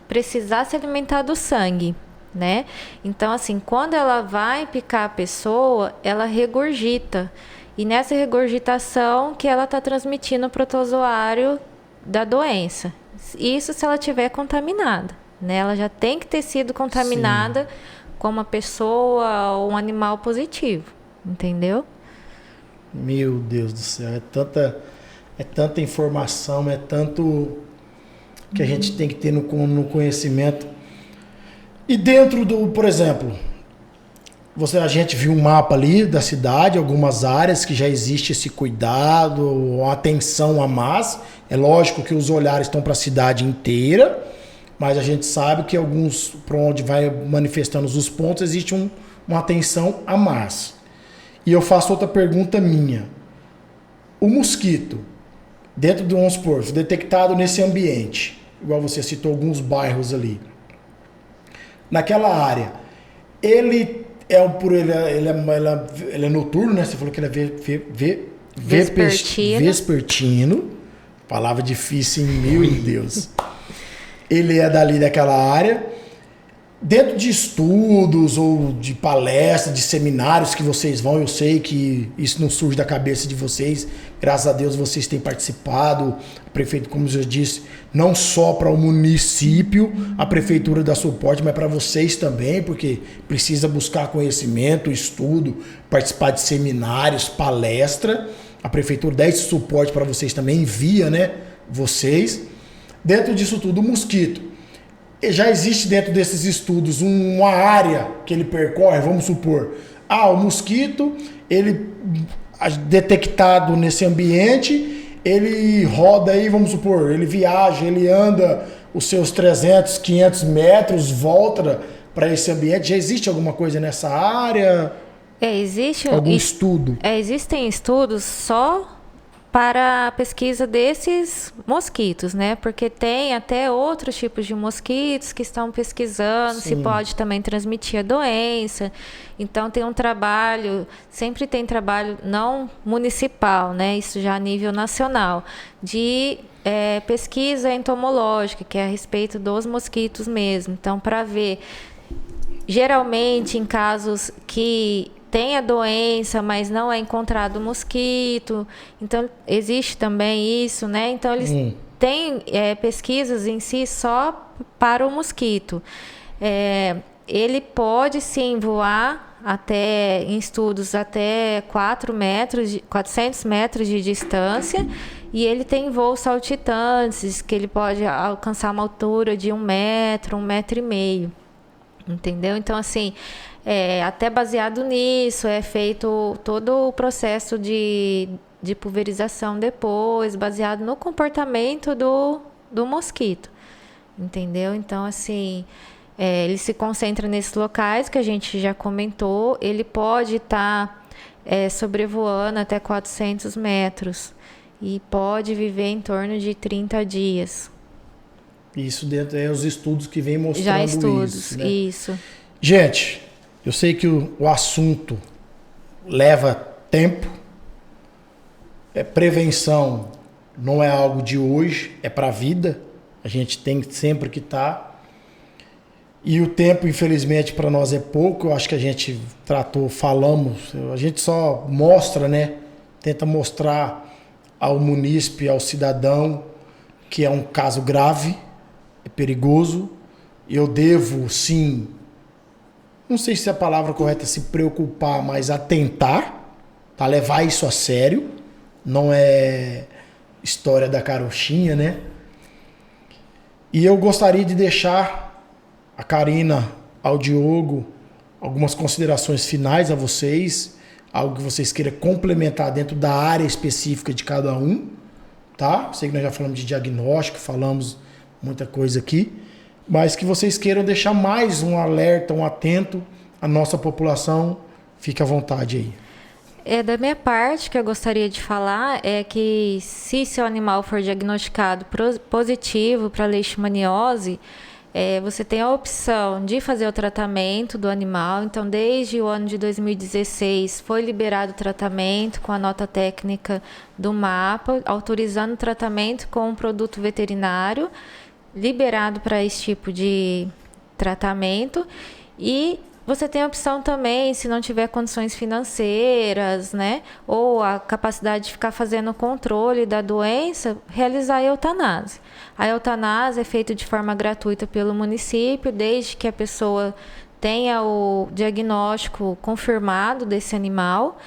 precisar se alimentar do sangue, né? Então, assim, quando ela vai picar a pessoa, ela regurgita. E nessa regurgitação que ela está transmitindo o protozoário da doença. Isso se ela tiver contaminada, né? Ela já tem que ter sido contaminada com uma pessoa ou um animal positivo, entendeu? Meu Deus do céu, é tanta informação, é tanto que a gente tem que ter no conhecimento. E dentro do, por exemplo, a gente viu um mapa ali da cidade, algumas áreas que já existe esse cuidado, atenção a mais. É lógico que os olhares estão para a cidade inteira, mas a gente sabe que alguns, para onde vai manifestando os pontos, existe uma atenção a mais. E eu faço outra pergunta minha. O mosquito, dentro do, vamos supor, detectado nesse ambiente, igual você citou alguns bairros ali, naquela área, ele é noturno, né? Você falou que ele é vespertino. Palavra difícil, meu Deus. Ele é dali daquela área. Dentro de estudos ou de palestras, de seminários que vocês vão, eu sei que isso não surge da cabeça de vocês. Graças a Deus vocês têm participado. A prefeitura, como eu disse, não só para o município, a prefeitura dá suporte, mas para vocês também, porque precisa buscar conhecimento, estudo, participar de seminários, palestra. A prefeitura dá esse suporte para vocês também, envia, né, vocês. Dentro disso tudo, o mosquito. Já existe dentro desses estudos uma área que ele percorre, vamos supor, o mosquito, ele detectado nesse ambiente, ele roda aí, vamos supor, ele viaja, ele anda os seus 300, 500 metros, volta para esse ambiente. Já existe alguma coisa nessa área? Existe algum estudo? Existem estudos só para a pesquisa desses mosquitos, né? Porque tem até outros tipos de mosquitos que estão pesquisando se pode também transmitir a doença. Então tem um trabalho, sempre tem trabalho não municipal, né? Isso já a nível nacional, de pesquisa entomológica, que é a respeito dos mosquitos mesmo. Então, para ver, geralmente em casos que tem a doença, mas não é encontrado o mosquito. Então, existe também isso, né? Então, eles têm pesquisas em si só para o mosquito. Ele pode, sim, voar em estudos até 400 metros de distância, e ele tem voos saltitantes, que ele pode alcançar uma altura de 1 metro, 1,5 metro. Entendeu? Então, assim, até baseado nisso, é feito todo o processo de pulverização depois, baseado no comportamento do mosquito. Entendeu? Então, assim, ele se concentra nesses locais que a gente já comentou. Ele pode estar sobrevoando até 400 metros e pode viver em torno de 30 dias. Isso dentro os estudos que vem mostrando já estudos, isso, né? Isso. Gente, eu sei que o assunto leva tempo. Prevenção não é algo de hoje, é para a vida. A gente tem sempre que estar. E o tempo, infelizmente, para nós é pouco. Eu acho que a gente falamos, a gente só mostra, né? Tenta mostrar ao munícipe, ao cidadão, que é um caso grave, é perigoso. Eu devo, sim, não sei se a palavra correta é se preocupar, mas atentar, tá? Levar isso a sério. Não é história da carochinha, né? E eu gostaria de deixar a Karina ao Diogo algumas considerações finais a vocês, algo que vocês queiram complementar dentro da área específica de cada um, tá? Sei que nós já falamos de diagnóstico, falamos muita coisa aqui, mas que vocês queiram deixar mais um alerta, um atento à nossa população, fique à vontade aí. Da minha parte, que eu gostaria de falar é que se seu animal for diagnosticado positivo para leishmaniose, você tem a opção de fazer o tratamento do animal. Então, desde o ano de 2016, foi liberado o tratamento com a nota técnica do MAPA, autorizando o tratamento com um produto veterinário, liberado para esse tipo de tratamento. E você tem a opção também, se não tiver condições financeiras, né, ou a capacidade de ficar fazendo o controle da doença, realizar a eutanásia. A eutanásia é feita de forma gratuita pelo município, desde que a pessoa tenha o diagnóstico confirmado desse animal.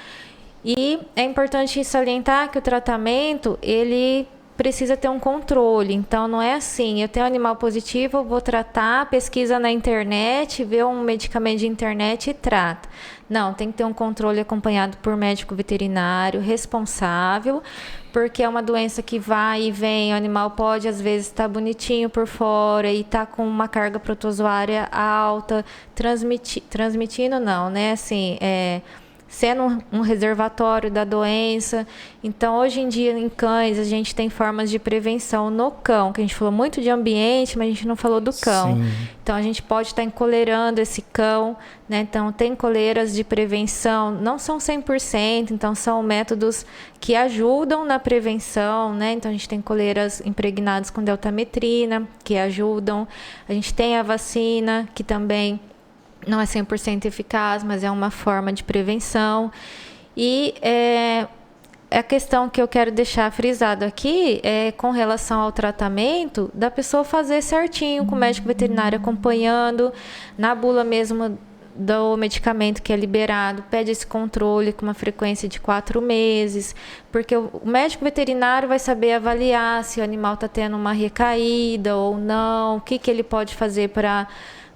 E é importante salientar que o tratamento, ele precisa ter um controle. Então, não é assim, eu tenho um animal positivo, eu vou tratar, pesquisa na internet, vê um medicamento de internet e trata. Não, tem que ter um controle acompanhado por médico veterinário responsável, porque é uma doença que vai e vem, o animal pode, às vezes, estar bonitinho por fora e estar com uma carga protozoária alta, transmitindo não, né, assim, sendo um reservatório da doença. Então, hoje em dia, em cães, a gente tem formas de prevenção no cão, que a gente falou muito de ambiente, mas a gente não falou do cão. Sim. Então, a gente pode estar encoleirando esse cão, né? Então, tem coleiras de prevenção, não são 100%, então são métodos que ajudam na prevenção, né? Então, a gente tem coleiras impregnadas com deltametrina, que ajudam. A gente tem a vacina, que também não é 100% eficaz, mas é uma forma de prevenção. E a questão que eu quero deixar frisado aqui é com relação ao tratamento, da pessoa fazer certinho, com o médico veterinário acompanhando, na bula mesmo do medicamento que é liberado, pede esse controle com uma frequência de 4 meses, porque o médico veterinário vai saber avaliar se o animal está tendo uma recaída ou não, o que ele pode fazer para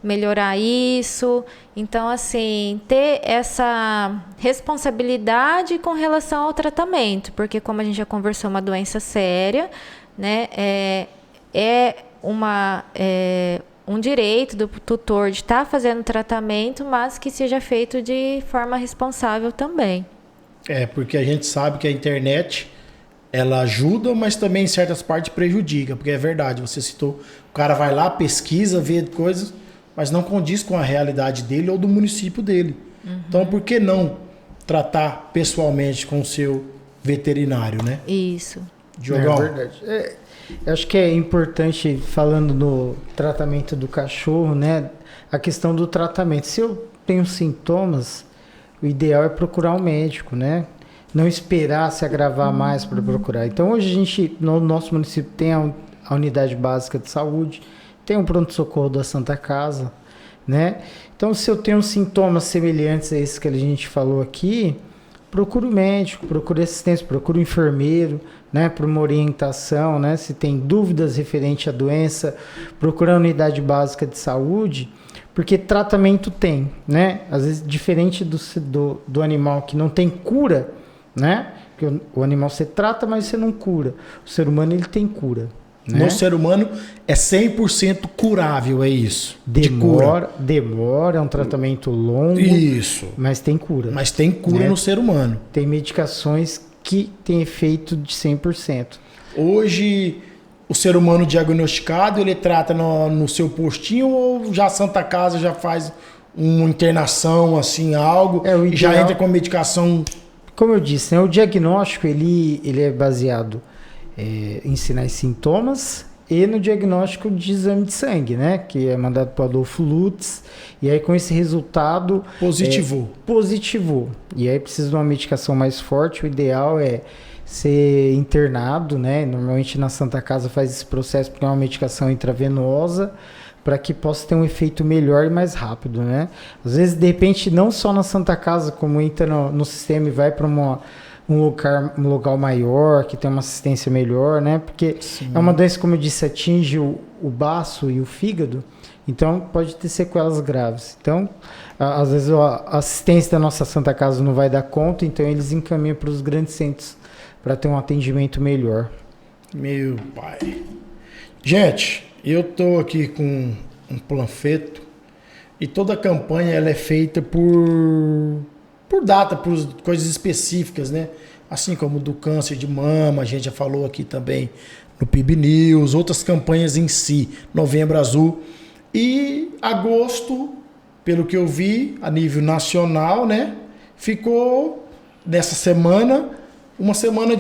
melhorar isso. Então, assim, ter essa responsabilidade com relação ao tratamento, porque como a gente já conversou, uma doença séria, né, um direito do tutor de estar fazendo tratamento, mas que seja feito de forma responsável também. Porque a gente sabe que a internet, ela ajuda, mas também em certas partes prejudica, porque é verdade, você citou, o cara vai lá, pesquisa, vê coisas, mas não condiz com a realidade dele ou do município dele. Uhum. Então, por que não tratar pessoalmente com o seu veterinário, né? Isso. Diogão. É verdade. Eu acho que é importante, falando no tratamento do cachorro, né, a questão do tratamento. Se eu tenho sintomas, o ideal é procurar um médico, né? Não esperar se agravar mais para procurar. Então, hoje a gente, no nosso município, tem a unidade básica de saúde, tem um pronto-socorro da Santa Casa, né? Então, se eu tenho sintomas semelhantes a esses que a gente falou aqui, procura o médico, procura assistência, procura o enfermeiro, né? Para uma orientação, né? Se tem dúvidas referente à doença, procura a unidade básica de saúde, porque tratamento tem, né? Às vezes, diferente do animal que não tem cura, né? Porque o animal você trata, mas você não cura. O ser humano, ele tem cura. Né? No ser humano é 100% curável, é isso. Demora, é um tratamento longo. Isso. Mas tem cura. Mas tem cura, né? No ser humano. Tem medicações que têm efeito de 100%. Hoje, o ser humano diagnosticado, ele trata no seu postinho ou já a Santa Casa já faz uma internação, assim, algo, e já entra com a medicação? Como eu disse, né, o diagnóstico ele é baseado em sinais e sintomas e no diagnóstico de exame de sangue, né? Que é mandado para o Adolfo Lutz. E aí, com esse resultado... Positivou. E aí, precisa de uma medicação mais forte. O ideal é ser internado, né? Normalmente, na Santa Casa faz esse processo porque é uma medicação intravenosa para que possa ter um efeito melhor e mais rápido, né? Às vezes, de repente, não só na Santa Casa, como entra no sistema e vai para um local maior, que tem uma assistência melhor, né? Porque sim, é uma doença, como eu disse, atinge o baço e o fígado. Então, pode ter sequelas graves. Então, às vezes a assistência da nossa Santa Casa não vai dar conta, então eles encaminham para os grandes centros para ter um atendimento melhor. Meu pai. Gente, eu tô aqui com um panfleto e toda a campanha ela é feita por data, por coisas específicas, né? Assim como do câncer de mama, a gente já falou aqui também no PIB News, outras campanhas em si, Novembro Azul. E agosto, pelo que eu vi, a nível nacional, né? Ficou nessa semana, uma semana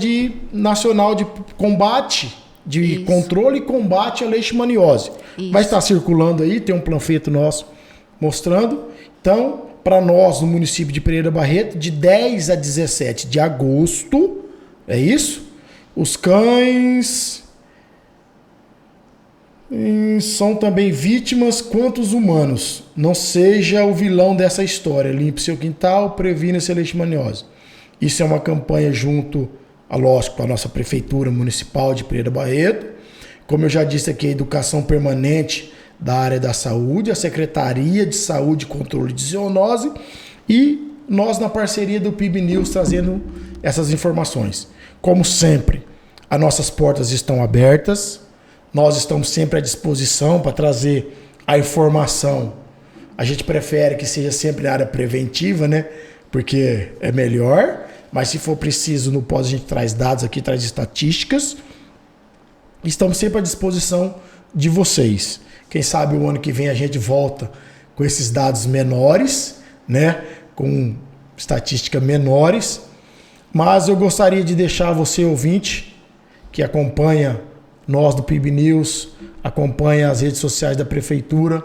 nacional de combate, de controle e combate à leishmaniose. Vai estar circulando aí, tem um panfleto nosso mostrando. Então, para nós, no município de Pereira Barreto, de 10 a 17 de agosto, é isso? Os cães são também vítimas quanto os humanos. Não seja o vilão dessa história. Limpe seu quintal, previna-se a leishmaniose. Isso é uma campanha junto, lógico, a nossa Prefeitura Municipal de Pereira Barreto. Como eu já disse aqui, a educação permanente da área da saúde, a Secretaria de Saúde e Controle de Zoonose e nós na parceria do PIB News trazendo essas informações. Como sempre, as nossas portas estão abertas. Nós estamos sempre à disposição para trazer a informação. A gente prefere que seja sempre na área preventiva, né? Porque é melhor. Mas se for preciso, no pós a gente traz dados aqui, traz estatísticas. Estamos sempre à disposição de vocês. Quem sabe o ano que vem a gente volta com esses dados menores, né? Com estatísticas menores. Mas eu gostaria de deixar você, ouvinte, que acompanha nós do PIB News, acompanha as redes sociais da Prefeitura,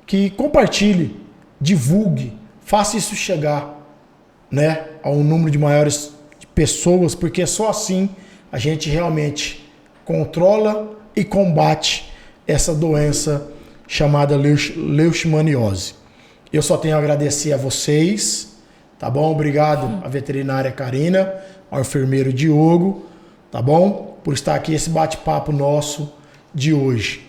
que compartilhe, divulgue, faça isso chegar, né, a um número de maiores pessoas, porque só assim a gente realmente controla e combate essa doença chamada leishmaniose. Eu só tenho a agradecer a vocês, tá bom? Obrigado à veterinária Karina, ao enfermeiro Diogo, tá bom? Por estar aqui esse bate-papo nosso de hoje.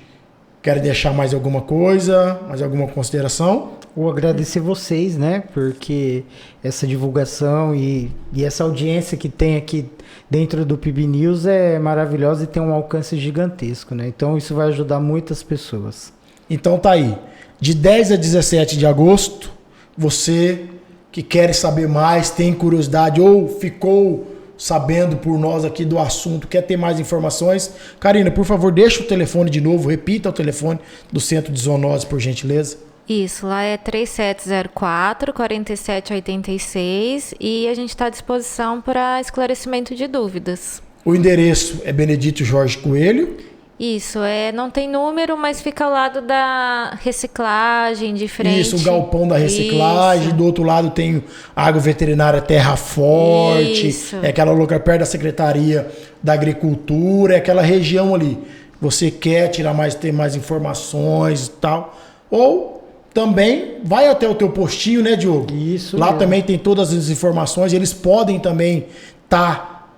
Quer deixar mais alguma coisa, mais alguma consideração? Vou agradecer vocês, né? Porque essa divulgação e essa audiência que tem aqui dentro do PIB News é maravilhosa e tem um alcance gigantesco, né? Então isso vai ajudar muitas pessoas. Então tá aí. De 10 a 17 de agosto, você que quer saber mais, tem curiosidade ou ficou sabendo por nós aqui do assunto, quer ter mais informações, Karina, por favor, deixa o telefone de novo, repita o telefone do Centro de Zoonose, por gentileza. Isso, lá é 3704-4786 e a gente está à disposição para esclarecimento de dúvidas. O endereço é Benedito Jorge Coelho. Isso, não tem número, mas fica ao lado da reciclagem, de frente. Isso, o galpão da reciclagem. Isso. Do outro lado tem a água veterinária Terra Forte. Isso. É aquela lugar perto da Secretaria da Agricultura, é aquela região ali. Você quer ter mais informações e tal. Ou também vai até o teu postinho, né, Diogo? Isso. Lá também tem todas as informações. Eles podem também estar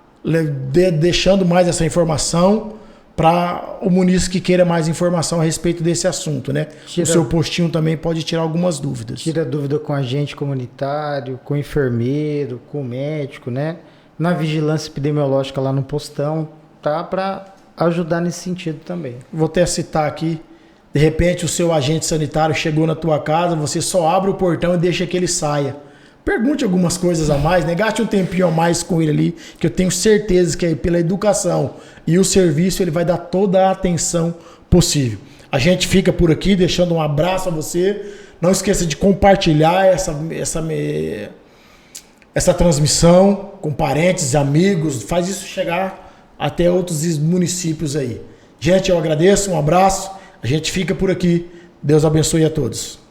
deixando mais essa informação para o munícipe que queira mais informação a respeito desse assunto, né? O seu postinho também pode tirar algumas dúvidas. Tira dúvida com agente comunitário, com enfermeiro, com médico, né? Na vigilância epidemiológica lá no postão, tá? Para ajudar nesse sentido também. Vou até citar aqui, de repente o seu agente sanitário chegou na tua casa, você só abre o portão e deixa que ele saia. Pergunte algumas coisas a mais, né? Gaste um tempinho a mais com ele ali, que eu tenho certeza que aí pela educação e o serviço ele vai dar toda a atenção possível. A gente fica por aqui, deixando um abraço a você. Não esqueça de compartilhar essa transmissão com parentes, amigos. Faz isso chegar até outros municípios aí. Gente, eu agradeço, um abraço. A gente fica por aqui. Deus abençoe a todos.